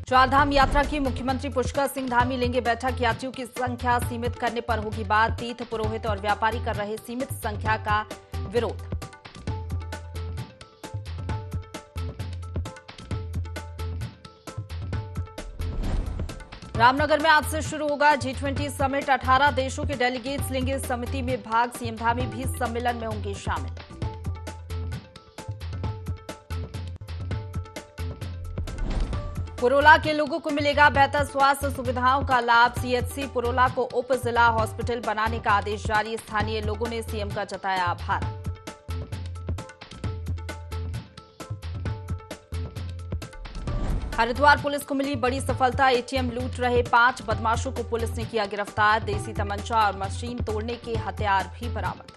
चारधाम यात्रा की मुख्यमंत्री पुष्कर सिंह धामी लेंगे बैठक। यात्रियों की संख्या सीमित करने पर होगी बात। तीर्थ पुरोहित और व्यापारी कर रहे सीमित संख्या का विरोध। रामनगर में आज से शुरू होगा G20 समिट। 18 देशों के डेलीगेट्स लेंगे इस समिति में भाग। सीएम धामी भी सम्मेलन में होंगे शामिल। पुरोला के लोगों को मिलेगा बेहतर स्वास्थ्य सुविधाओं का लाभ। सीएचसी पुरोला को उप जिला हॉस्पिटल बनाने का आदेश जारी। स्थानीय लोगों ने सीएम का जताया आभार। हरिद्वार पुलिस को मिली बड़ी सफलता। एटीएम लूट रहे 5 बदमाशों को पुलिस ने किया गिरफ्तार। देसी तमंचा और मशीन तोड़ने के हथियार भी बरामद।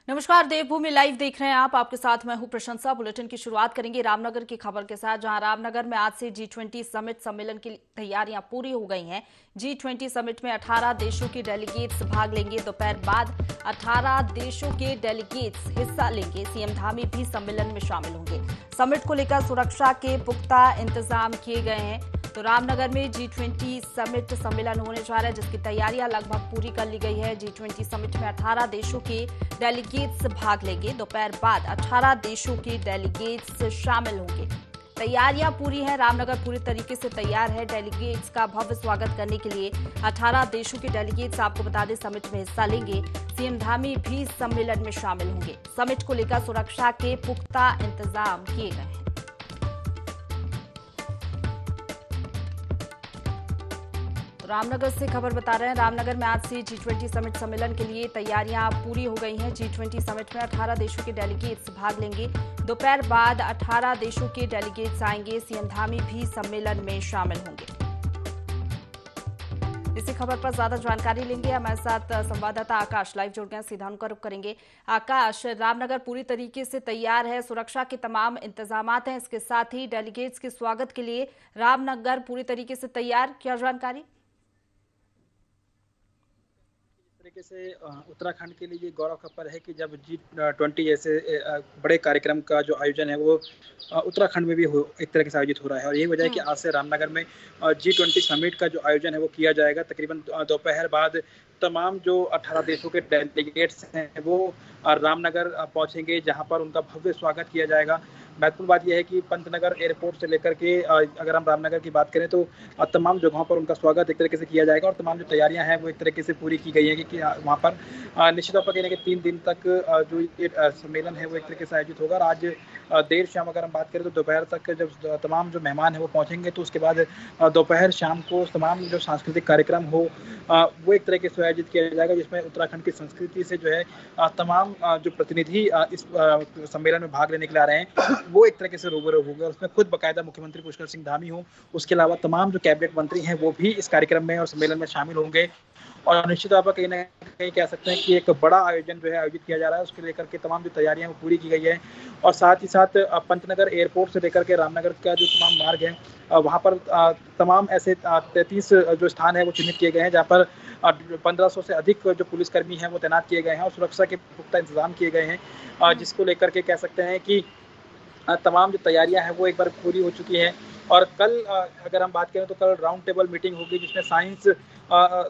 नमस्कार, देवभूमि लाइव देख रहे हैं आप। आपके साथ मैं हूं प्रशंसा। बुलेटिन की शुरुआत करेंगे रामनगर की खबर के साथ, जहां रामनगर में आज से G20 समिट सम्मेलन की तैयारियां पूरी हो गई हैं। G20 समिट में 18 देशों के डेलीगेट्स भाग लेंगे। दोपहर बाद 18 देशों के डेलीगेट्स हिस्सा लेंगे। सीएम धामी भी सम्मेलन में शामिल होंगे। समिट को लेकर सुरक्षा के पुख्ता इंतजाम किए गए हैं। तो रामनगर में G20 समिट सम्मेलन होने जा रहा है, जिसकी तैयारियां लगभग पूरी कर ली गई है। G20 समिट में 18 देशों के डेलीगेट्स भाग लेंगे। दोपहर बाद 18 देशों के डेलीगेट्स शामिल होंगे। तैयारियां पूरी है। रामनगर पूरी तरीके से तैयार है डेलीगेट्स का भव्य स्वागत करने के लिए। 18 देशों के डेलीगेट्स आपको बता दें समिट में हिस्सा लेंगे। सीएम धामी भी सम्मेलन में शामिल होंगे। समिट को लेकर सुरक्षा के पुख्ता इंतजाम किए गए हैं। रामनगर से खबर बता रहे हैं, रामनगर में आज से G20 समिट सम्मेलन के लिए तैयारियां पूरी हो गई हैं। G20 समिट में 18 देशों के डेलीगेट्स भाग लेंगे। दोपहर बाद 18 देशों के डेलीगेट्स आएंगे। सीएम धामी भी सम्मेलन में शामिल होंगे। इसी खबर पर ज्यादा जानकारी लेंगे। हमारे साथ संवाददाता आकाश लाइव जुड़ गए, सीधा उनका रुख करेंगे। आकाश, रामनगर पूरी तरीके से तैयार है, सुरक्षा के तमाम इंतजामात हैं। इसके साथ ही डेलीगेट्स के स्वागत के लिए रामनगर पूरी तरीके से तैयार, क्या जानकारी? तरीके से उत्तराखंड के लिए ये गौरव का पल है कि जब G20 जैसे बड़े कार्यक्रम का जो आयोजन है वो उत्तराखंड में भी एक तरह से आयोजित हो रहा है। और यही वजह है कि आज से रामनगर में G20 समिट का जो आयोजन है वो किया जाएगा। तकरीबन दोपहर बाद तमाम जो 18 देशों के डेलीगेट्स हैं वो रामनगर पहुंचेंगे, जहां पर उनका भव्य स्वागत किया जाएगा। महत्वपूर्ण बात यह है कि पंतनगर एयरपोर्ट से लेकर के अगर हम रामनगर की बात करें तो तमाम जगहों पर उनका स्वागत एक तरीके से किया जाएगा। और तमाम जो तैयारियां हैं वो एक तरीके से पूरी की गई है कि वहाँ पर निश्चित तौर पर कहने के 3 दिन तक जो ये सम्मेलन है वो एक तरीके से आयोजित होगा। और आज देर शाम अगर हम बात करें तो दोपहर तक जब तमाम जो मेहमान है वो पहुँचेंगे तो उसके बाद दोपहर शाम को तमाम जो सांस्कृतिक कार्यक्रम हो वो एक तरीके से आयोजित किया जाएगा, जिसमें उत्तराखंड की संस्कृति से जो है तमाम जो प्रतिनिधि इस सम्मेलन में भाग लेने के लिए आ रहे हैं वो एक तरीके से रूबरू होंगे। और उसमें खुद बाकायदा मुख्यमंत्री पुष्कर सिंह धामी हो, उसके अलावा तमाम जो कैबिनेट मंत्री हैं वो भी इस कार्यक्रम में और सम्मेलन में शामिल होंगे। और निश्चित तौर पर कहीं ना कहीं कह सकते हैं कि एक बड़ा आयोजन जो है आयोजित किया जा रहा है, उसके लेकर के तमाम जो तैयारियां वो पूरी की गई है। और साथ ही साथ पंतनगर एयरपोर्ट से लेकर के रामनगर का जो तमाम मार्ग है वहाँ पर तमाम ऐसे 33 जो स्थान है वो चिन्हित किए गए हैं, जहाँ पर 1500 से अधिक जो पुलिसकर्मी हैं वो तैनात किए गए हैं और सुरक्षा के पुख्ता इंतजाम किए गए हैं, जिसको लेकर के कह सकते हैं कि तमाम जो तैयारियां हैं वो एक बार पूरी हो चुकी हैं। और कल अगर हम बात करें तो कल राउंड टेबल मीटिंग होगी, जिसमें साइंस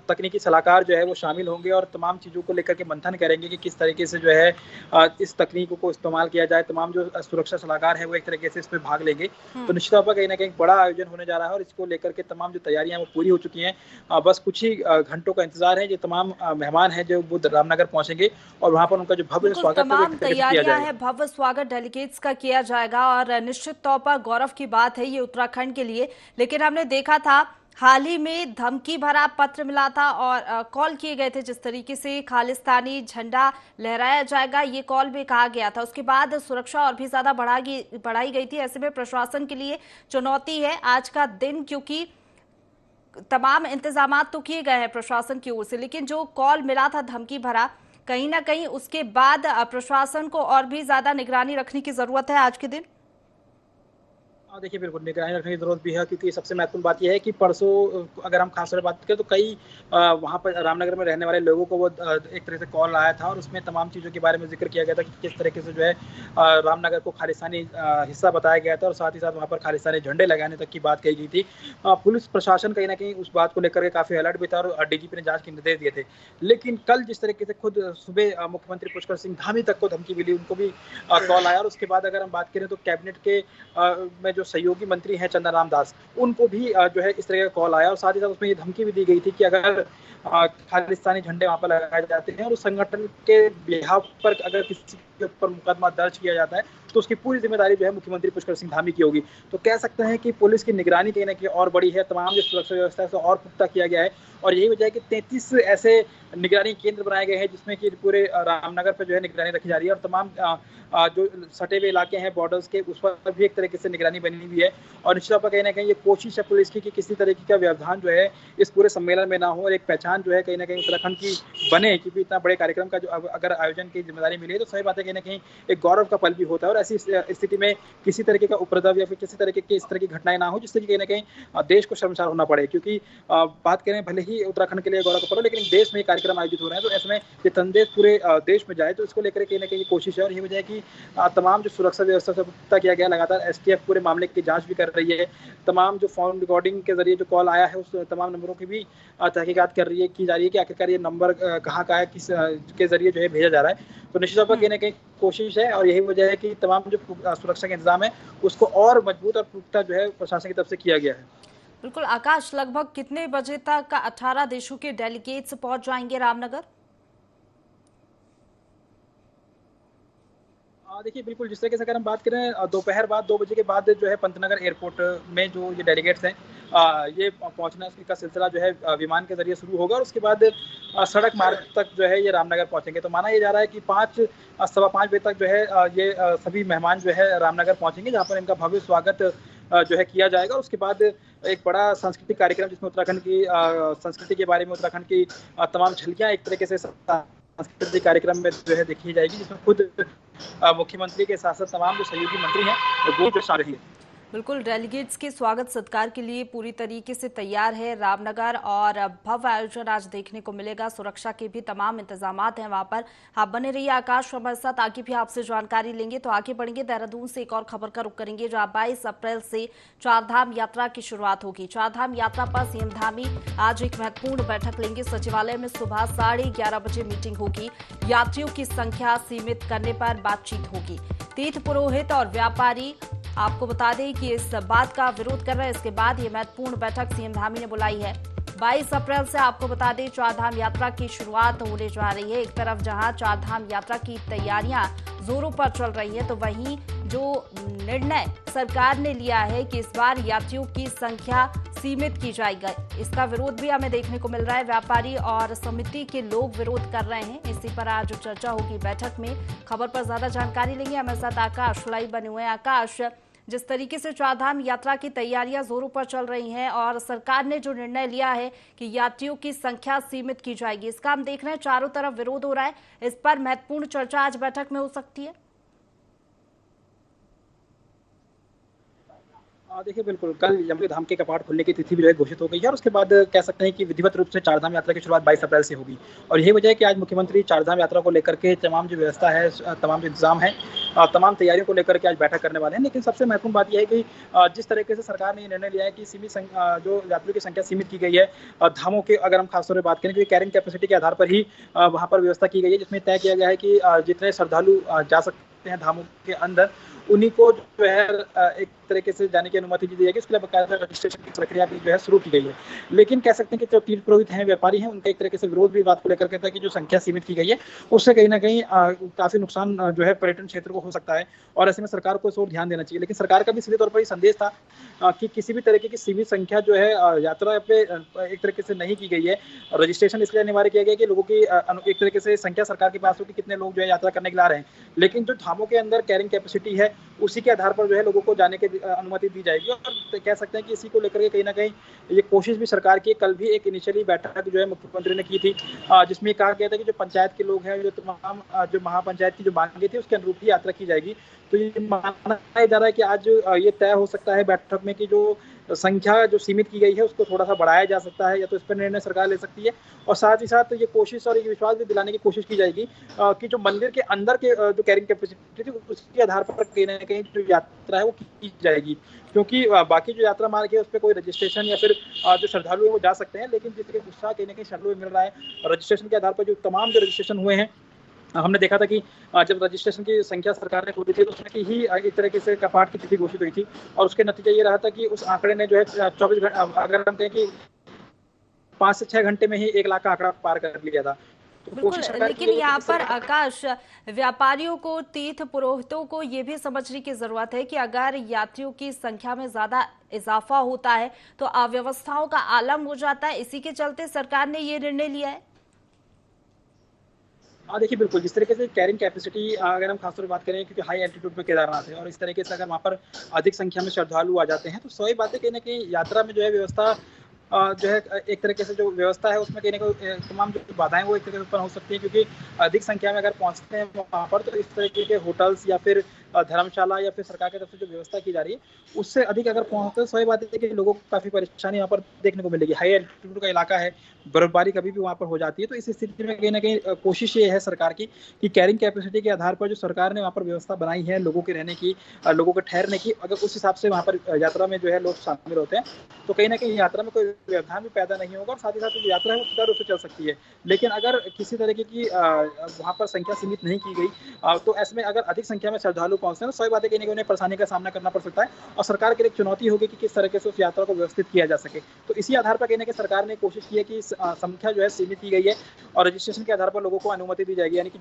तकनीकी सलाहकार जो है वो शामिल होंगे और तमाम चीज़ों को लेकर के मंथन करेंगे कि किस तरीके से जो है इस तकनीकों को इस्तेमाल किया जाए। तमाम जो सुरक्षा सलाहकार है वो एक तरीके से इसमें भाग लेंगे। तो निश्चित तौर पर कहीं ना कहीं बड़ा आयोजन होने जा रहा है और इसको लेकर के तमाम जो तैयारियां वो पूरी हो चुकी हैं। बस कुछ ही घंटों का इंतजार है। जो तमाम मेहमान हैं जो वो रामनगर पहुंचेंगे और वहाँ पर उनका जो भव्य स्वागत तमाम तैयारियां है, भव्य स्वागत डेलीगेट्स का किया जाएगा। और निश्चित तौर पर गौरव की बात है ये उत्तराखंड के लिए। लेकिन हमने देखा था हाल ही में धमकी भरा पत्र मिला था और कॉल किए गए थे, जिस तरीके से खालिस्तानी झंडा लहराया जाएगा ये कॉल भी कहा गया था। उसके बाद सुरक्षा और भी ज्यादा बढ़ाई गई थी। ऐसे में प्रशासन के लिए चुनौती है आज का दिन, क्योंकि तमाम इंतजामात तो किए गए हैं प्रशासन की ओर से, लेकिन जो कॉल मिला था धमकी भरा, कहीं ना कहीं उसके बाद प्रशासन को और भी ज्यादा निगरानी रखने की जरूरत है आज के दिन। हाँ, देखिए बिल्कुल निगरानी रखने की ज़रूरत भी है क्योंकि सबसे महत्वपूर्ण बात ये है कि परसों अगर हम खास तौर पे बात करें तो कई वहाँ पर रामनगर में रहने वाले लोगों को वो एक तरह से कॉल आया था और उसमें तमाम चीज़ों के बारे में ज़िक्र किया गया था कि किस तरीके से जो है रामनगर को खालिस्तानी हिस्सा बताया गया था और साथ ही साथ वहाँ पर खालिस्तानी झंडे लगाने तक की बात कही गई थी। पुलिस प्रशासन कहीं न कहीं उस बात को लेकर के काफ़ी अलर्ट भी था और डीजीपी ने जाँच के निर्देश दिए थे। लेकिन कल जिस तरीके से खुद सुबह मुख्यमंत्री पुष्कर सिंह धामी तक को धमकी मिली, उनको भी कॉल आया और उसके बाद अगर हम बात करें तो कैबिनेट के में जो सहयोगी मंत्री हैं चंदन राम दास, उनको भी जो है इस तरह का कॉल आया और साथ ही साथ उसमें ये धमकी भी दी गई थी कि अगर खालिस्तानी झंडे वहाँ पर लगाए जाते हैं और उस संगठन के बिहाफ पर अगर किसी के ऊपर मुकदमा दर्ज किया जाता है तो उसकी पूरी जिम्मेदारी जो है मुख्यमंत्री पुष्कर सिंह धामी की होगी। तो कह सकते हैं कि पुलिस की निगरानी कहीं न कहीं और बड़ी है, तमाम जो सुरक्षा व्यवस्था है उसे और पुख्ता किया गया है और यही वजह है कि 33 ऐसे निगरानी केंद्र बनाए गए हैं जिसमें कि पूरे रामनगर पर जो है निगरानी रखी जा रही है और तमाम जो सटे हुए इलाके हैं बॉर्डर्स के उस पर भी एक तरीके से निगरानी बनी हुई है और निश्चित तौर पर कहीं न कहीं ये कोशिश है पुलिस की कि किसी तरीके का व्यवधान जो है इस पूरे सम्मेलन में ना हो और एक पहचान जो है कहीं न कहीं उत्तराखंड की बने, क्योंकि इतना बड़े कार्यक्रम का जो अगर आयोजन की जिम्मेदारी मिली है तो सही बात है कहीं न कहीं एक गौरव का पल भी होता है और ऐसी स्थिति में किसी तरीके का उपद्रव या फिर किसी तरीके की इस तरह की घटनाएं ना हो जिससे कि कहीं न कहीं देश को शर्मसार होना पड़े, क्योंकि बात करें भले ही उत्तराखंड के लिए गौरव का पल हो लेकिन देश में कार्यक्रम आयोजित हो रहे हैं तो ऐसे में ये संदेश पूरे देश में जाए तो इसको लेकर कहीं न कहीं कोशिश है और ये वजह है कि तमाम जो सुरक्षा व्यवस्था से पुख्ता किया गया, लगातार एसटीएफ पूरे मामले की जांच भी कर रही है, तमाम जो फोन रिकॉर्डिंग के जरिए जो कॉल आया है उस तमाम नंबरों की भी तहकीकात की जा रही है कि आखिरकार ये नंबर कहाँ का है, किस के जरिए जो है भेजा जा रहा है। तो निश्चित तौर पर कहीं न कहीं कोशिश है और यही वजह है कि तमाम जो सुरक्षा के इंतजाम है उसको और मजबूत और पुख्ता जो है प्रशासन की तरफ से किया गया है। बिल्कुल आकाश, लगभग कितने बजे तक 18 देशों के डेलीगेट्स पहुंच जाएंगे रामनगर? देखिए बिल्कुल जिस तरीके से अगर हम बात करें दोपहर बाद 2 बजे के बाद जो है पंतनगर एयरपोर्ट में जो ये डेलीगेट्स हैं ये पहुंचना का सिलसिला जो है विमान के जरिए शुरू होगा और उसके बाद सड़क मार्ग तक जो है ये रामनगर पहुंचेंगे। तो माना ये जा रहा है कि 5-5:15 बजे तक जो है ये सभी मेहमान जो है रामनगर पहुंचेंगे जहाँ पर इनका भव्य स्वागत जो है किया जाएगा। उसके बाद एक बड़ा सांस्कृतिक कार्यक्रम जिसमें उत्तराखंड की संस्कृति के बारे में उत्तराखंड की तमाम झलकियाँ एक तरीके से सांस्कृतिक कार्यक्रम में जो है देखी जाएगी, जिसमें खुद मुख्यमंत्री के साथ साथ तमाम जो सहयोगी मंत्री हैं वो शामिल हैं। बिल्कुल, डेलीगेट्स के स्वागत सत्कार के लिए पूरी तरीके से तैयार है रामनगर और भव्य आयोजन आज देखने को मिलेगा। सुरक्षा के भी तमाम इंतजामात हैं वहां पर। आप बने रहिए आकाश हमारे साथ, आगे भी आपसे जानकारी लेंगे। तो आगे बढ़ेंगे, देहरादून से एक और खबर का रुख करेंगे जहां 22 अप्रैल से चारधाम यात्रा की शुरुआत होगी। चारधाम यात्रा पर सीएम धामी आज एक महत्वपूर्ण बैठक लेंगे। सचिवालय में सुबह 11:30 बजे मीटिंग होगी। यात्रियों की संख्या सीमित करने पर बातचीत होगी। तीर्थ पुरोहित और व्यापारी आपको बता दें कि इस बात का विरोध कर रहे हैं। इसके बाद ये महत्वपूर्ण बैठक सीएम धामी ने बुलाई है। 22 अप्रैल से आपको बता दें चारधाम यात्रा की शुरुआत होने जा रही है। एक तरफ जहां चारधाम यात्रा की तैयारियां जोरों पर चल रही है तो वहीं जो निर्णय सरकार ने लिया है कि इस बार यात्रियों की संख्या सीमित की जाएगी, इसका विरोध भी हमें देखने को मिल रहा है। व्यापारी और समिति के लोग विरोध कर रहे हैं। इसी पर आज चर्चा होगी बैठक में। खबर पर ज्यादा जानकारी लेंगे, हमारे साथ आकाश लाइव बने हुए हैं। आकाश, जिस तरीके से चारधाम यात्रा की तैयारियां जोरों पर चल रही हैं और सरकार ने जो निर्णय लिया है कि यात्रियों की संख्या सीमित की जाएगी, इसका हम देख रहे हैं चारों तरफ विरोध हो रहा है। इस पर महत्वपूर्ण चर्चा आज बैठक में हो सकती है। देखिए बिल्कुल कल यमुना धाम के कपाट खुलने की तिथि भी जो है घोषित हो गई है और उसके बाद कह सकते हैं कि विधिवत रूप से चारधाम यात्रा की शुरुआत 22 अप्रैल से होगी और यही वजह है कि आज मुख्यमंत्री चारधाम यात्रा को लेकर के तमाम जो व्यवस्था है, तमाम जो इंतजाम है, तमाम तैयारियों को लेकर के आज बैठक करने वाले हैं। लेकिन सबसे महत्वपूर्ण बात यह है कि जिस तरीके से सरकार ने निर्णय लिया है कि सीमित जो यात्रियों की संख्या सीमित की गई है धामों के, अगर हम खासतौर पर बात करें कि कैरिंग कैपेसिटी के आधार पर ही वहाँ पर व्यवस्था की गई है, जिसमें तय किया गया है कि जितने श्रद्धालु जा सकते हैं धामों के अंदर उन्हीं को जो है एक तरीके से जाने की अनुमति दी जाएगी। उसके लिए बकायदा रजिस्ट्रेशन की प्रक्रिया भी जो है शुरू की गई है। लेकिन कह सकते हैं कि जो तीर्थ पुरोहित हैं, व्यापारी हैं, उनका एक तरीके से विरोध भी बात को लेकर कहता है कि जो संख्या सीमित की गई है उससे कहीं ना कहीं काफी नुकसान जो है पर्यटन क्षेत्र को हो सकता है और ऐसे में सरकार को इस ओर ध्यान देना चाहिए। लेकिन सरकार का भी सीधे तौर पर संदेश था कि किसी भी तरीके की सीमित संख्या जो है यात्रा पे एक तरीके से नहीं की गई है। रजिस्ट्रेशन इसलिए अनिवार्य किया गया कि लोगों की एक तरीके से संख्या सरकार के पास हो कि कितने लोग जो है यात्रा करने के लिए आ रहे हैं, लेकिन जो धामों के अंदर कैरिंग कैपेसिटी है उसी के आधार पर जो है लोगों को जाने के अनुमति दी जाएगी। और कह सकते हैं कि इसी को लेकर के कहीं ना कहीं ये कोशिश भी सरकार की, कल भी एक इनिशियली बैठक जो है मुख्यमंत्री ने की थी, जिसमें कहा गया था कि जो पंचायत के लोग हैं, जो तमाम जो महापंचायत की जो मांगे थी उसके अनुरूप ही यात्रा की जाएगी। तो ये माना जा रहा है कि आज ये तय हो सकता है बैठक में कि जो संख्या जो सीमित की गई है उसको थोड़ा सा बढ़ाया जा सकता है, या तो इस पर निर्णय सरकार ले सकती है। और साथ ही साथ ये कोशिश और ये विश्वास भी दिलाने की कोशिश की जाएगी कि जो मंदिर के अंदर के जो कैरिंग कैपेसिटी थी उसके आधार पर कहीं ना कहीं जो यात्रा है वो की जाएगी। क्योंकि बाकी जो यात्रा मार्ग है उस पर कोई रजिस्ट्रेशन या फिर जो श्रद्धालु है वो जा सकते हैं, लेकिन जिस तरह उत्साह कहीं ना कहीं श्रद्धालु मिल रहा है रजिस्ट्रेशन के आधार पर, जो तमाम जो रजिस्ट्रेशन हुए हैं, हमने देखा था कि जब रजिस्ट्रेशन की संख्या सरकार ने खोली थी तो उसमें ही एक तरीके से कपाट की तिथि घोषित हुई थी, और उसके नतीजा ये रहा था कि उस आंकड़े ने जो है 24 घंटे, अगर हम कहें कि 5 से 6 घंटे में ही 1 लाख का आंकड़ा पार कर लिया था। तो बिल्कुल, कोशिश सरकार की लेकिन है कि यहाँ इस पर तरह आकाश, व्यापारियों को, तीर्थ पुरोहितों को ये भी समझने की जरूरत है कि अगर यात्रियों की संख्या में ज्यादा इजाफा होता है तो अव्यवस्थाओं का आलम हो जाता है। इसी के चलते सरकार ने ये निर्णय लिया है। हाँ देखिए, बिल्कुल जिस तरीके से कैरिंग कैपेसिटी अगर हम खासतौर पर बात करें, क्योंकि हाई एल्टीट्यूड पे केदारनाथ है और इस तरीके से अगर वहाँ पर अधिक संख्या में श्रद्धालु आ जाते हैं तो स्वाभाविक बात है कहीं ना कहीं यात्रा में जो है व्यवस्था जो है एक तरीके से जो व्यवस्था है उसमें कहीं ना कहीं तमाम जो बाधाएं वो एक तरीके से उत्पन्न हो सकती है, क्योंकि अधिक संख्या में अगर पहुंचते हैं वहाँ पर तो इस तरीके के होटल्स या फिर धर्मशाला या फिर सरकार की तरफ से जो व्यवस्था की जा रही है उससे अधिक अगर पहुंचते हैं, स्वाभाविक बात है कि लोगों को काफी परेशानी यहाँ पर देखने को मिलेगी। हाई एल्टीट्यूड का इलाका है, बर्फबारी कभी भी वहाँ पर हो जाती है, तो इस स्थिति में कहीं ना कहीं कोशिश ये है सरकार की कि कैरिंग कैपेसिटी के आधार पर जो सरकार ने वहाँ पर व्यवस्था बनाई है लोगों के रहने की, लोगों के ठहरने की, अगर उस हिसाब से वहाँ पर यात्रा में जो है लोग शामिल होते हैं तो कहीं ना कहीं यात्रा में कोई व्यवधान भी पैदा नहीं होगा और साथ ही साथ जो यात्रा है वो सुचारू रूप से चल सकती है। लेकिन अगर किसी तरीके की वहाँ पर संख्या सीमित नहीं की गई तो ऐसे में अगर अधिक संख्या में श्रद्धालु पहुंचते हैं तो सही बात है कि उन्हें परेशानी का सामना करना पड़ सकता है और सरकार के लिए एक चुनौती होगी कि किस तरीके से उस यात्रा को व्यवस्थित किया जा सके। तो इसी आधार पर कहने की सरकार ने कोशिश की है कि संख्या जो है सीमित की गई है और रजिस्ट्रेशन के आधार पर लोगों को अनुमति दी जाएगी, यानी कि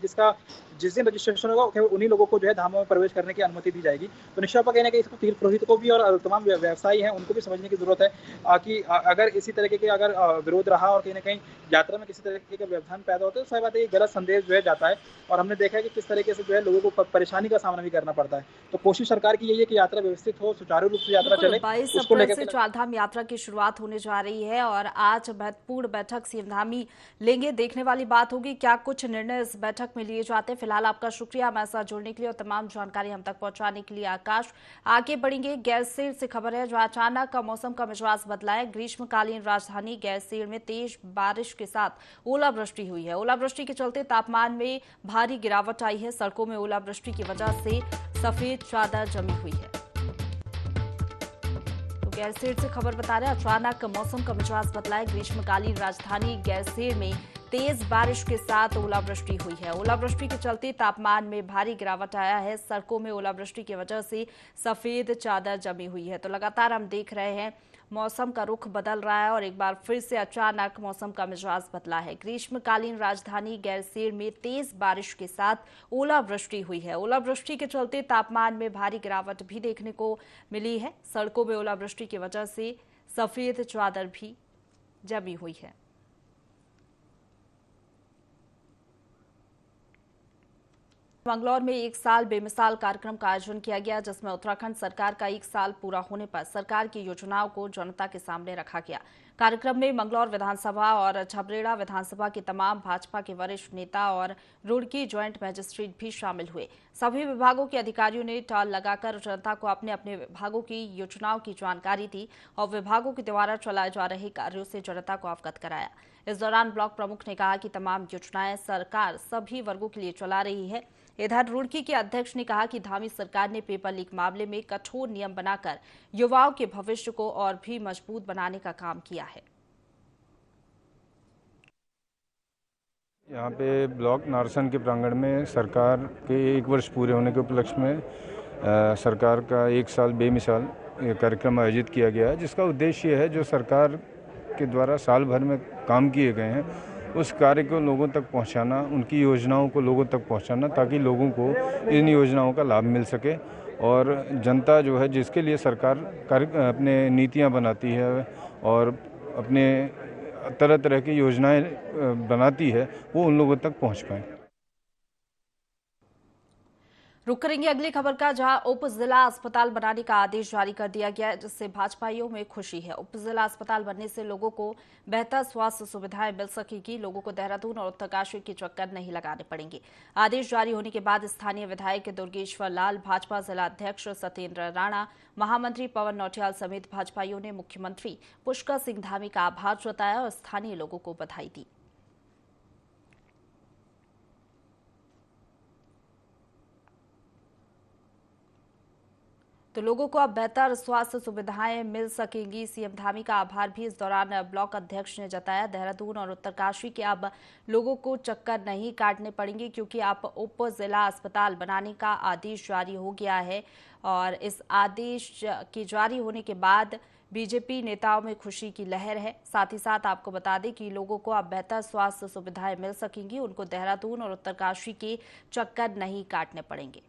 जिस दिन रजिस्ट्रेशन होगा केवल उन्हीं लोगों को जो है धामों में प्रवेश करने की अनुमति दी जाएगी। तो निश्चय पर कहने की इसको तीर्थ पुरोहित को भी और तमाम व्यवसायी हैं उनको भी समझने की जरूरत है कि अगर इसी तरीके के अगर विरोध रहा और कहीं ना कहीं यात्रा में किसी तरीके का व्यवधान पैदा होता है तो सही बात है ये गलत संदेश जो है जाता है और हमने देखा है कि किस तरीके से जो है लोगों को परेशानी का सामना भी करना पड़ता है। तो कोशिश सरकार की यही है कि यात्रा व्यवस्थित हो, सुचारू रूप से यात्रा चले। 22 उसको अप्रैल लेकर से चारधाम यात्रा की शुरुआत होने जा रही है और आज महत्वपूर्ण बैठक सीएम धामी लेंगे। देखने वाली बात होगी क्या कुछ निर्णय इस बैठक में लिए जाते हैं। फिलहाल आपका शुक्रिया हमारे साथ जुड़ने के लिए और तमाम जानकारी हम तक पहुंचाने के लिए। आकाश, आगे बढ़ेंगे। गैरसैंण से खबर है जहां अचानक मौसम का मिजाज बदला है। ग्रीष्मकालीन राजधानी गैरसैंण में तेज बारिश के साथ ओलावृष्टि हुई है। ओलावृष्टि के चलते तापमान में भारी गिरावट आई है। सड़कों में ओलावृष्टि की वजह से सफेद चादर जमी हुई है। तो गैरसैंण से खबर बता रहे हैं अचानक मौसम का मिजाज बदला है। ग्रीष्मकालीन राजधानी गैरसैंण में तेज बारिश के साथ ओलावृष्टि हुई है। ओलावृष्टि के चलते तापमान में भारी गिरावट आया है। सड़कों में ओलावृष्टि की वजह से सफेद चादर जमी हुई है। तो लगातार हम देख रहे हैं मौसम का रुख बदल रहा है और एक बार फिर से अचानक मौसम का मिजाज बदला है। ग्रीष्मकालीन राजधानी गैरसैंण में तेज बारिश के साथ ओलावृष्टि हुई है। ओलावृष्टि के चलते तापमान में भारी गिरावट भी देखने को मिली है। सड़कों में ओलावृष्टि की वजह से सफेद चादर भी जमी हुई है। मंगलौर में 1 साल बेमिसाल कार्यक्रम का आयोजन किया गया जिसमें उत्तराखंड सरकार का 1 साल पूरा होने पर सरकार की योजनाओं को जनता के सामने रखा गया। कार्यक्रम में मंगलौर विधानसभा और छबरेड़ा विधानसभा के तमाम भाजपा के वरिष्ठ नेता और रुड़की ज्वाइंट मजिस्ट्रेट भी शामिल हुए। सभी विभागों के अधिकारियों ने स्टॉल लगाकर जनता को अपने अपने विभागों की योजनाओं की जानकारी दी और विभागों के द्वारा चलाए जा रहे कार्यों से जनता को अवगत कराया। इस दौरान ब्लॉक प्रमुख ने कहा कि तमाम योजनाएं सरकार सभी वर्गों के लिए चला रही है। इधर रुड़की के अध्यक्ष ने कहा कि धामी सरकार ने पेपर लीक मामले में कठोर नियम बनाकर युवाओं के भविष्य को और भी मजबूत बनाने का काम किया है। यहाँ पे ब्लॉक नारसन के प्रांगण में सरकार के 1 वर्ष पूरे होने के उपलक्ष्य में सरकार का 1 साल बेमिसाल कार्यक्रम आयोजित किया गया है, जिसका उद्देश्य है जो सरकार के द्वारा साल भर में काम किए गए हैं उस कार्य को लोगों तक पहुंचाना, उनकी योजनाओं को लोगों तक पहुंचाना ताकि लोगों को इन योजनाओं का लाभ मिल सके और जनता जो है जिसके लिए सरकार अपने नीतियां बनाती है और अपने तरह तरह की योजनाएं बनाती है वो उन लोगों तक पहुंच पाए। रुक करेंगे अगली खबर का, जहां उप जिला अस्पताल बनाने का आदेश जारी कर दिया गया है, जिससे भाजपाइयों में खुशी है। उप जिला अस्पताल बनने से लोगों को बेहतर स्वास्थ्य सुविधाएं मिल सकेगी। लोगों को देहरादून और उत्तरकाशी के चक्कर नहीं लगाने पड़ेंगे। आदेश जारी होने के बाद स्थानीय विधायक दुर्गेश्वर लाल, भाजपा जिला अध्यक्ष सत्येंद्र राणा, महामंत्री पवन नौटियाल समेत भाजपाइयों ने मुख्यमंत्री पुष्कर सिंह धामी का आभार जताया और स्थानीय लोगों को बधाई दी। तो लोगों को अब बेहतर स्वास्थ्य सुविधाएं मिल सकेंगी। सीएम धामी का आभार भी इस दौरान ब्लॉक अध्यक्ष ने जताया। देहरादून और उत्तरकाशी के अब लोगों को चक्कर नहीं काटने पड़ेंगे, क्योंकि अब उप जिला अस्पताल बनाने का आदेश जारी हो गया है। और इस आदेश के जारी होने के बाद बीजेपी नेताओं में खुशी की लहर है। साथ ही साथ आपको बता दें कि लोगों को अब बेहतर स्वास्थ्य सुविधाएं मिल सकेंगी। उनको देहरादून और उत्तरकाशी के चक्कर नहीं काटने पड़ेंगे।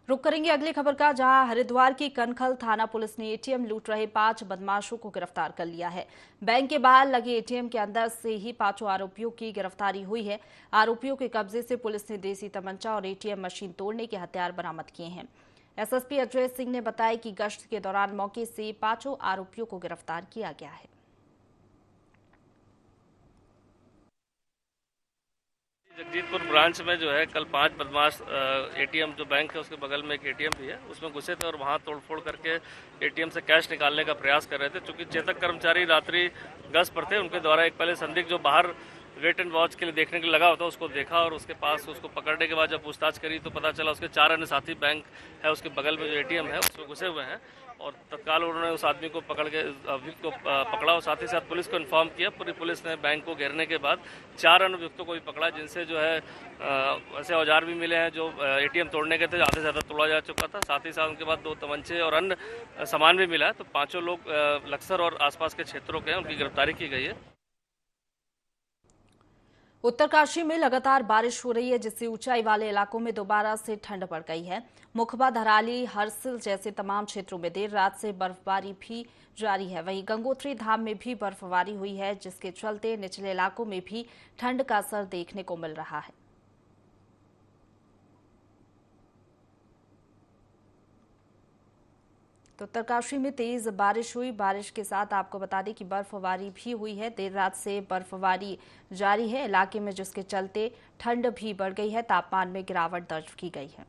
रुक करेंगे अगली खबर का, जहां हरिद्वार की कनखल थाना पुलिस ने एटीएम लूट रहे 5 बदमाशों को गिरफ्तार कर लिया है। बैंक के बाहर लगे एटीएम के अंदर से ही 5 आरोपियों की गिरफ्तारी हुई है। आरोपियों के कब्जे से पुलिस ने देसी तमंचा और एटीएम मशीन तोड़ने के हथियार बरामद किए हैं। एसएसपी अजय सिंह ने बताया कि गश्त के दौरान मौके से 5 आरोपियों को गिरफ्तार किया गया है। जगजीतपुर ब्रांच में जो है कल 5 बदमाश एटीएम, जो बैंक है उसके बगल में एक एटीएम भी है, उसमें घुसे थे और वहां तोड़फोड़ करके एटीएम से कैश निकालने का प्रयास कर रहे थे। चूंकि चेतक कर्मचारी रात्रि गश्त पर थे, उनके द्वारा एक पहले संदिग्ध जो बाहर वेट एंड वॉच के लिए देखने के लिए लगा होता उसको देखा और उसके पास उसको पकड़ने के बाद जब पूछताछ करी तो पता चला उसके 4 अन्य साथी बैंक है उसके बगल में जो एटीएम है उसमें घुसे हुए हैं। और तत्काल उन्होंने उस आदमी को पकड़ के अभियुक्त को पकड़ा और साथ ही साथ पुलिस को इन्फॉर्म किया। पूरी पुलिस ने बैंक को घेरने के बाद 4 अन्य अभियुक्तों को भी पकड़ा, जिनसे जो है ऐसे औजार भी मिले हैं जो एटीएम तोड़ने के थे, आधे से ज़्यादा तोड़ा जा चुका था। साथ ही साथ उनके बाद 2 तमंचे और अन्य सामान भी मिला है। तो 5 लोग लक्सर और आसपास के क्षेत्रों के हैं, उनकी गिरफ्तारी की गई है। उत्तरकाशी में लगातार बारिश हो रही है, जिससे ऊंचाई वाले इलाकों में दोबारा से ठंड बढ़ गई है। मुखबा, धराली, हरसिल जैसे तमाम क्षेत्रों में देर रात से बर्फबारी भी जारी है। वहीं गंगोत्री धाम में भी बर्फबारी हुई है, जिसके चलते निचले इलाकों में भी ठंड का असर देखने को मिल रहा है। तो उत्तरकाशी में तेज बारिश हुई। बारिश के साथ आपको बता दें कि बर्फबारी भी हुई है। देर रात से बर्फबारी जारी है इलाके में, जिसके चलते ठंड भी बढ़ गई है। तापमान में गिरावट दर्ज की गई है।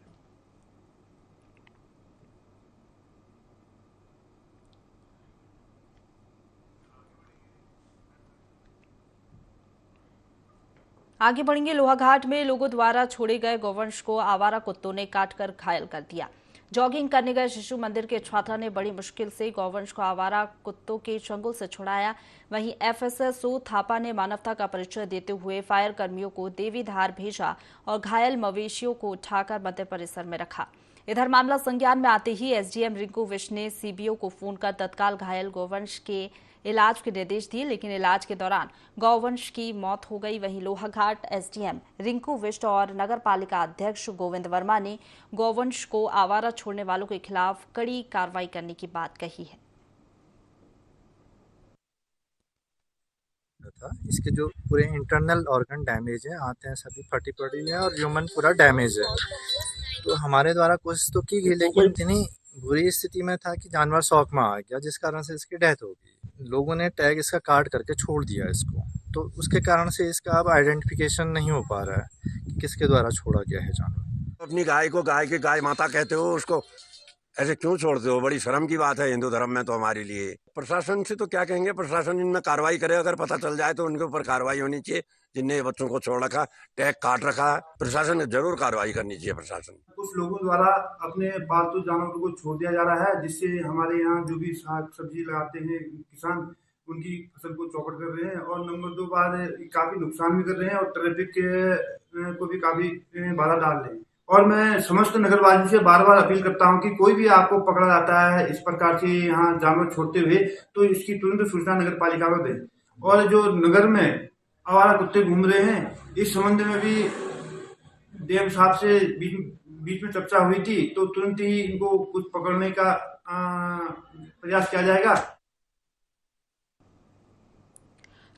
आगे बढ़ेंगे। लोहाघाट में लोगों द्वारा छोड़े गए गौवंश को आवारा कुत्तों ने काटकर घायल कर दिया। जॉगिंग करने गए शिशु मंदिर के छात्रा ने बड़ी मुश्किल से गौवंश को आवारा कुत्तों के चंगुल से छुड़ाया। वहीं एफएसएसओ थापा ने मानवता का परिचय देते हुए फायर कर्मियों को देवीधार भेजा और घायल मवेशियों को उठाकर मध्य परिसर में रखा। इधर मामला संज्ञान में आते ही एसडीएम रिंकू विश ने सीबीओ को फोन कर तत्काल घायल गौवंश के इलाज के निर्देश दिए, लेकिन इलाज के दौरान गौवंश की मौत हो गई। वहीं लोहाघाट एसडीएम रिंकू विष्ट और नगर पालिका अध्यक्ष गोविंद वर्मा ने गौवंश को आवारा छोड़ने वालों के खिलाफ कड़ी कार्रवाई करने की बात कही है। इसके जो पूरे इंटरनल ऑर्गन डैमेज है, आते हैं सभी फटी पड़ी है और ह्यूमन पूरा डैमेज है। तो हमारे द्वारा कोशिश तो की गई, लेकिन इतनी बुरी स्थिति में था कि जानवर शॉक में आ गया, जिस कारण से इसकी डेथ हो गई। लोगों ने टैग इसका काट करके छोड़ दिया इसको, तो उसके कारण से इसका अब आइडेंटिफिकेशन नहीं हो पा रहा है कि किसके द्वारा छोड़ा गया है जानवर। अपनी गाय को गाय की गाय माता कहते हो, उसको ऐसे क्यों छोड़ते हो? बड़ी शर्म की बात है हिंदू धर्म में तो हमारे लिए। प्रशासन से तो क्या कहेंगे, प्रशासन इनमें कार्रवाई करे, अगर पता चल जाए तो उनके ऊपर कार्रवाई होनी चाहिए। जिनने बच्चों को छोड़ रखा, टैग काट रखा, प्रशासन ने जरूर कार्रवाई करनी चाहिए। प्रशासन कुछ लोगों द्वारा अपने पालतू जानवरों को छोड़ दिया जा रहा है, जिससे हमारे यहाँ जो भी साग सब्जी लगाते हैं किसान, उनकी फसल को चौपट कर रहे हैं। और नंबर 2 बात, काफी नुकसान भी कर रहे हैं और ट्रैफिक को भी काफी बाधा डाल रहे हैं। और मैं समस्त नगरवासियों से बार बार अपील करता हूं कि कोई भी आपको पकड़ा जाता है इस प्रकार से यहाँ जानवर छोड़ते हुए, तो इसकी तुरंत सूचना नगर पालिका को दें। और जो नगर में आवारा कुत्ते घूम रहे हैं, इस संबंध में भी डीएम साहब से बीच में चर्चा हुई थी, तो तुरंत ही इनको कुछ पकड़ने का प्रयास किया जाएगा।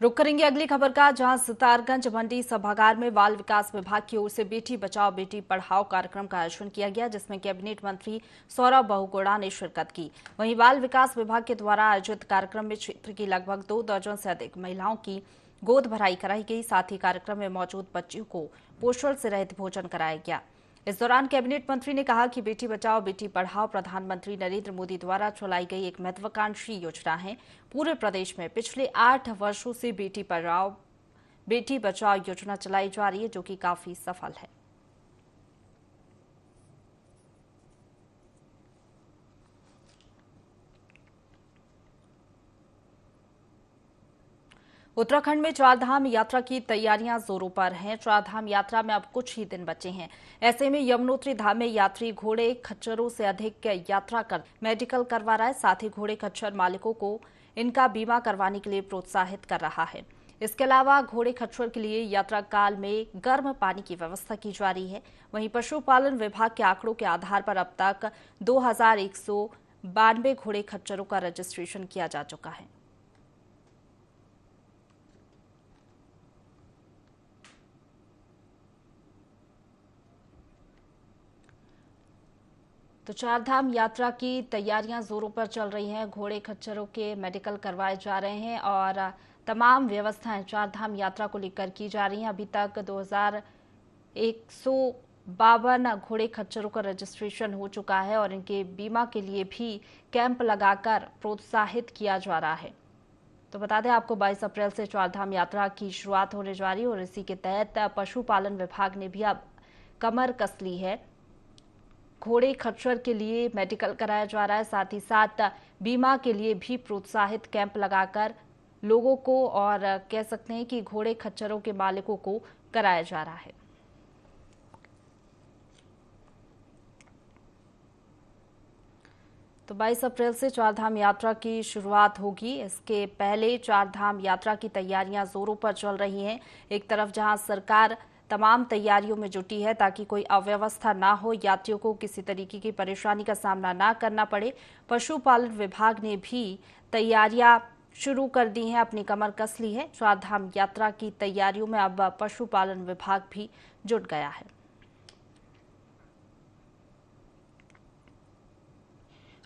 रुक करेंगे अगली खबर का, जहां सितारगंज मंडी सभागार में बाल विकास विभाग की ओर से बेटी बचाओ बेटी पढ़ाओ कार्यक्रम का आयोजन किया गया, जिसमें कैबिनेट मंत्री सौरभ बहुगुणा ने शिरकत की। वहीं बाल विकास विभाग के द्वारा आयोजित कार्यक्रम में क्षेत्र की लगभग 2 दर्जन से अधिक महिलाओं की गोद भराई कराई गई। साथ ही कार्यक्रम में मौजूद बच्चियों को पोषण से रहित भोजन कराया गया। इस दौरान कैबिनेट मंत्री ने कहा कि बेटी बचाओ बेटी पढ़ाओ प्रधानमंत्री नरेंद्र मोदी द्वारा चलाई गई एक महत्वाकांक्षी योजना है। पूरे प्रदेश में पिछले 8 वर्षों से बेटी पढ़ाओ बेटी बचाओ योजना चलाई जा रही है, जो कि काफी सफल है। उत्तराखंड में चारधाम यात्रा की तैयारियां जोरों पर हैं। चारधाम यात्रा में अब कुछ ही दिन बचे हैं। ऐसे में यमुनोत्री धाम में यात्री घोड़े खच्चरों से अधिक यात्रा कर मेडिकल करवा रहा है। साथ ही घोड़े खच्चर मालिकों को इनका बीमा करवाने के लिए प्रोत्साहित कर रहा है। इसके अलावा घोड़े खच्चर के लिए यात्रा काल में गर्म पानी की व्यवस्था की जा रही है। वहीं पशुपालन विभाग के आंकड़ों के आधार पर अब तक 2192 घोड़े खच्चरों का रजिस्ट्रेशन किया जा चुका है। तो चारधाम यात्रा की तैयारियां जोरों पर चल रही हैं। घोड़े खच्चरों के मेडिकल करवाए जा रहे हैं और तमाम व्यवस्थाएं चारधाम यात्रा को लेकर की जा रही हैं। अभी तक 2152 घोड़े खच्चरों का रजिस्ट्रेशन हो चुका है और इनके बीमा के लिए भी कैंप लगाकर प्रोत्साहित किया जा रहा है। तो बता दें आपको 22 अप्रैल से चारधाम यात्रा की शुरुआत होने जा रही है और इसी के तहत पशुपालन विभाग ने भी अब कमर कस ली है। घोड़े खच्चर के लिए मेडिकल कराया जा रहा है, साथ ही साथ बीमा के लिए भी प्रोत्साहित कैंप लगाकर लोगों को और कह सकते हैं कि घोड़े खच्चरों के मालिकों को कराया जा रहा है। तो 22 अप्रैल से चारधाम यात्रा की शुरुआत होगी। इसके पहले चारधाम यात्रा की तैयारियां जोरों पर चल रही हैं। एक तरफ जहां सरकार तमाम तैयारियों में जुटी है ताकि कोई अव्यवस्था ना हो, यात्रियों को किसी तरीके की परेशानी का सामना ना करना पड़े। पशुपालन विभाग ने भी तैयारियां शुरू कर दी हैं, अपनी कमर कस ली है। चारधाम यात्रा की तैयारियों में अब पशुपालन विभाग भी जुट गया है।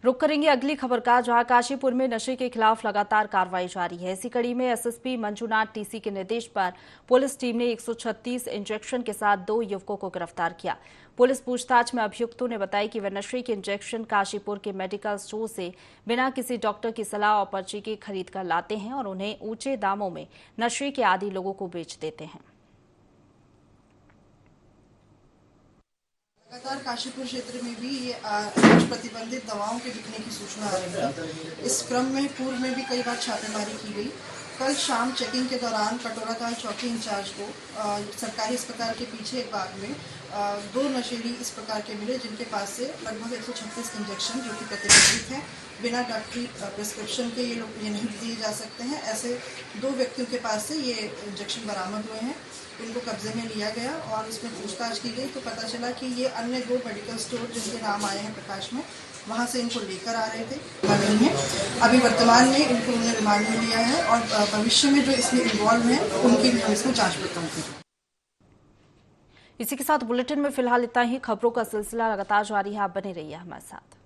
रुक करेंगे अगली खबर का, जहां काशीपुर में नशे के खिलाफ लगातार कार्रवाई जारी है। इसी कड़ी में एसएसपी मंजुनाथ टीसी के निर्देश पर पुलिस टीम ने 136 इंजेक्शन के साथ 2 युवकों को गिरफ्तार किया। पुलिस पूछताछ में अभियुक्तों ने बताया कि वे नशे के इंजेक्शन काशीपुर के मेडिकल स्टोर से बिना किसी डॉक्टर की सलाह और पर्ची के खरीद कर लाते हैं और उन्हें ऊंचे दामों में नशे के आदी लोगों को बेच देते हैं। लगातार काशीपुर क्षेत्र में भी ये कुछ प्रतिबंधित दवाओं के बिकने की सूचना आ रही है। इस क्रम में पूर्व में भी कई बार छापेमारी की गई। कल शाम चेकिंग के दौरान कटोराताल चौकी इंचार्ज को सरकारी अस्पताल के पीछे एक बाग में 2 नशेड़ी इस प्रकार के मिले, जिनके पास से लगभग 136 इंजेक्शन जो कि प्रतिबंधित हैं, बिना डॉक्टरी प्रिस्क्रिप्शन के ये नहीं दिए जा सकते हैं। ऐसे 2 व्यक्तियों के पास से ये इंजेक्शन बरामद हुए हैं। इनको कब्जे में लिया गया और इसमें पूछताछ की गई तो पता चला कि ये अन्य 2 मेडिकल स्टोर जिनके नाम आए हैं प्रकाश में, वहाँ से इनको लेकर आ रहे थे। नहीं है, अभी वर्तमान में इनको उन्होंने रिमांड में लिया है और भविष्य में जो इसमें इन्वॉल्व हैं उनकी भी हम इसमें जाँच पड़ताल करें। इसी के साथ बुलेटिन में फिलहाल इतना ही। खबरों का सिलसिला लगातार जारी है, आप बने रहिए हमारे साथ।